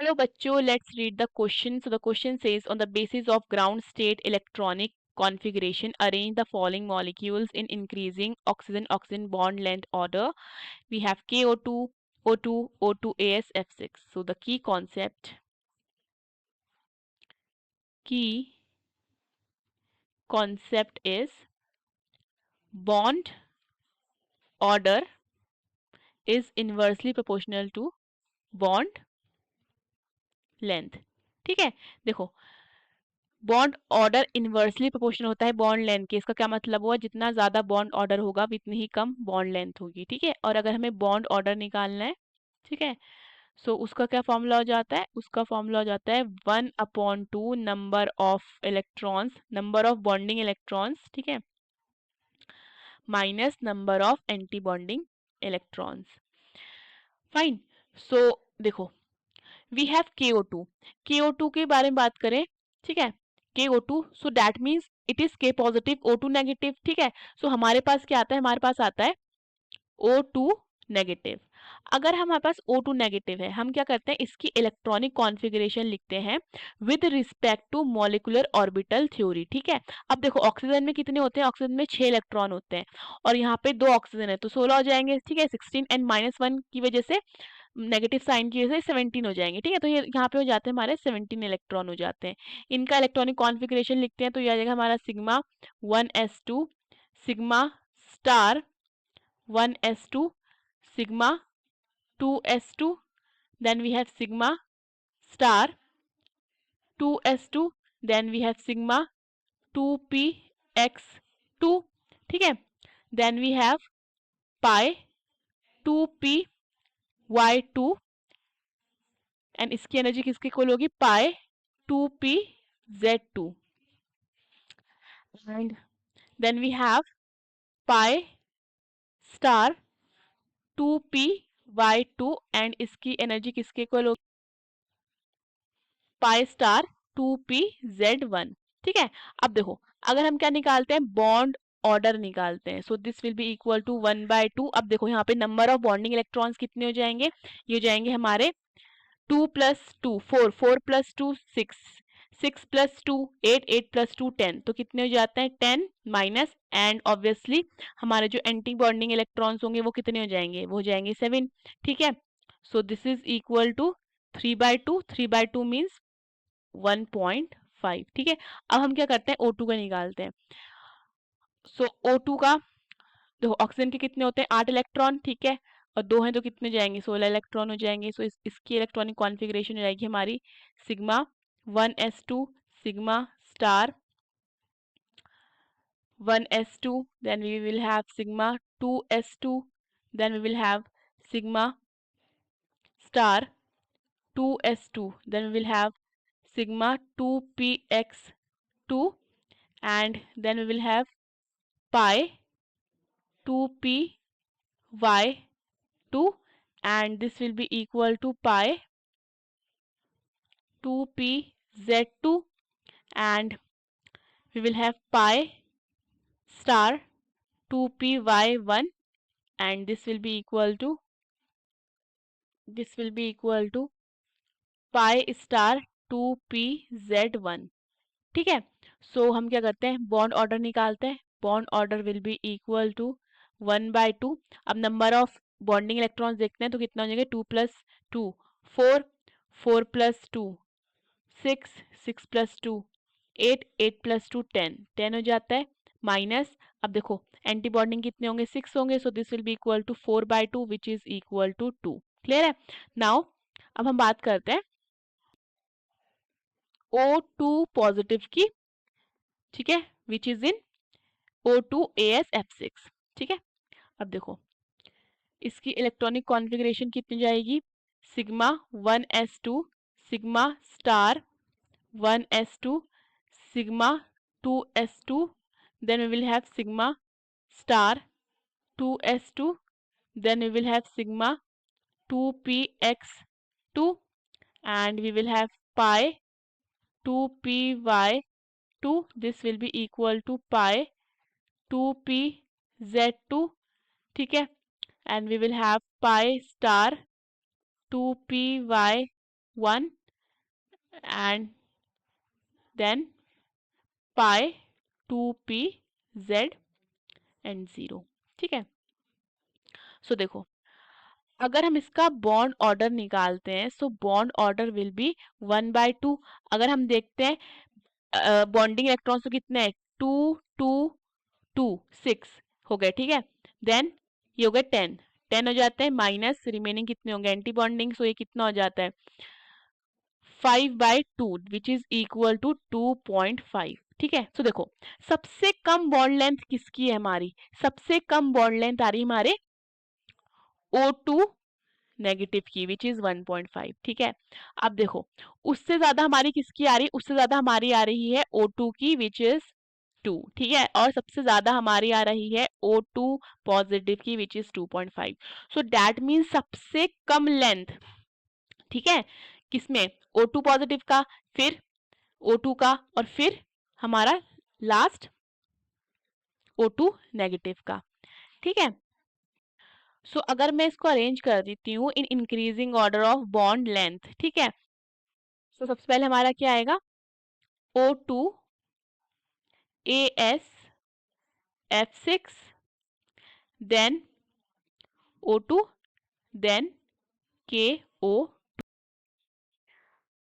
Hello bachcho, let's read the question. So the question says, on the basis of ground state electronic configuration, arrange the following molecules in increasing oxygen-oxygen bond length order. We have KO2, O2, O2AS, F6. So the key concept is bond order is inversely proportional to bond length. ठीक है, देखो bond order inversely proportional होता है bond length के। इसका क्या मतलब हुआ, जितना ज्यादा बॉन्ड ऑर्डर होगा उतनी ही कम बॉन्ड लेंथ होगी। ठीक है, और अगर हमें बॉन्ड ऑर्डर निकालना है, ठीक है, सो उसका क्या फॉर्मूला हो जाता है, उसका फॉर्मूला हो जाता है 1/2 number of electrons, number of bonding electrons, ठीक है, minus number of anti bonding electrons. Fine. So देखो वी हैव KO2। KO2 के बारे में बात करें, ठीक है, KO2, so that means it is K positive O2 negative. ठीक है, सो हमारे पास क्या आता है, हमारे पास आता है O2 नेगेटिव। अगर हमारे पास O2 नेगेटिव है, हम क्या करते हैं, इसकी इलेक्ट्रॉनिक कॉन्फ़िगरेशन लिखते हैं with respect to molecular orbital theory. ठीक है, अब देखो ऑक्सीजन में कितने होते हैं, ऑक्सीजन में 6 इलेक्ट्रॉन होते हैं और यहाँ पे 2 ऑक्सीजन है तो 16 हो जाएंगे। ठीक है, 16 एंड -1 की वजह से, नेगेटिव साइन की वजह से 17 हो जाएंगे। ठीक है, तो ये यहाँ पे हो जाते हैं हमारे 17 इलेक्ट्रॉन हो जाते हैं। इनका इलेक्ट्रॉनिक कॉन्फ़िगरेशन लिखते हैं तो ये आ जाएगा हमारा sigma 1s2, sigma star 1s2, sigma 2s2, then we have sigma star 2s2, then we have sigma 2px2। ठीक है, then we have pi 2py2 and इसकी एनर्जी किसके इक्वल होगी, pi 2pz2 and then we have pi star 2py2 and इसकी energy किसके equal होगी, pi star 2pz1। ठीक है, अब देखो अगर हम क्या निकालते हैं, बॉन्ड ऑर्डर निकालते हैं, so this will be equal to 1/2। अब देखो यहाँ पे नंबर ऑफ बॉन्डिंग इलेक्ट्रॉन्स कितने हो जाएंगे, ये हो जाएंगे हमारे 2 + 2 4, 4 + 2 6, 6 + 2 8, 8 + 2 10, तो कितने हो जाते हैं 10 माइनस, एंड ऑब्वियसली हमारे जो एंटी बॉन्डिंग इलेक्ट्रॉन्स होंगे वो कितने हो जाएंगे, वो हो जाएंगे 7। ठीक है, so this is equal to 3/2, 3/2 means 1.5। ठीक है, अब हम क्या करते हैं, O2 का निकालते हैं। सो O2 का देखो ऑक्सीजन के कितने होते हैं 8 इलेक्ट्रॉन। ठीक है, और 2 हैं तो कितने जाएंगे, 16 इलेक्ट्रॉन हो जाएंगे। सो इसकी इलेक्ट्रॉनिक कॉन्फ़िगरेशन हो जाएगी हमारी sigma 1s2, sigma star 1s2, then we will have sigma 2s2, then we will have sigma star 2s2, then we will have sigma 2px2, and then we will have pi 2py2, and this will be equal to pi 2pz2, and we will have pi star 2py1, and this will be equal to pi star 2pz1। ठीक है, सो हम क्या करते हैं, bond order निकालते हैं। Bond order will be equal to 1/2। अब number of bonding electrons देखते हैं तो कितना हो जाएगा, 2 + 2 4, 4 + 2 6, 6 + 2 8, 8 + 2 10, 10 हो जाता है माइनस। अब देखो एंटी बॉन्डिंग कितने होंगे, 6 होंगे, so this will be equal to 4/2 which is equal to 2। Clear है। नाउ अब हम बात करते हैं O2 पॉजिटिव की। ठीक है, विच इज इन O2AsF6। ठीक है, अब देखो इसकी इलेक्ट्रॉनिक कॉन्फ़िगरेशन कितनी जाएगी, sigma 1s2, sigma star 1s2, sigma 2s2, then we will have sigma star 2s2, then we will have sigma 2px2, and we will have pi 2py2, this will be equal to pi 2pz2। ठीक है, and we will have pi star 2py2, 1 and then pi 2p z and 0। ठीक है, सो देखो अगर हम इसका bond order निकालते हैं so bond order will B 1/2। अगर हम देखते हैं बॉन्डिंग इलेक्ट्रॉन्स तो कितने हैं, 2 2 2 6 हो गए। ठीक है, देन ये हो गए 10 10 हो जाते हैं, माइनस रिमेनिंग कितने होंगे एंटी बॉन्डिंग, सो ये कितना हो जाता है 5/2 विच इज इक्वल टू 2.5। ठीक है, सो देखो सबसे कम बॉन्ड लेंथ किसकी है हमारी, सबसे कम बॉन्ड लेंथ आ रही है हमारे O2 नेगेटिव की विच इज 1.5। ठीक है, अब देखो उससे ज्यादा हमारी किसकी आ रही है, उससे ज्यादा हमारी आ रही है O2 की विच इज 2। ठीक है, और सबसे ज्यादा हमारी आ रही है O2 पॉजिटिव की which is 2.5। So that means सबसे कम लेंथ, ठीक है, किसमें O2 पॉजिटिव का, फिर O2 का, और फिर हमारा लास्ट O2 नेगेटिव का। ठीक है, सो अगर मैं इसको अरेंज कर देती हूँ in increasing order of bond length. ठीक है, सो सबसे पहले हमारा क्या आएगा O2 AS F6 then O2 then KO।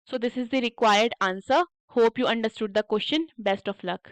So this is the required answer. Hope you understood the question. Best of luck.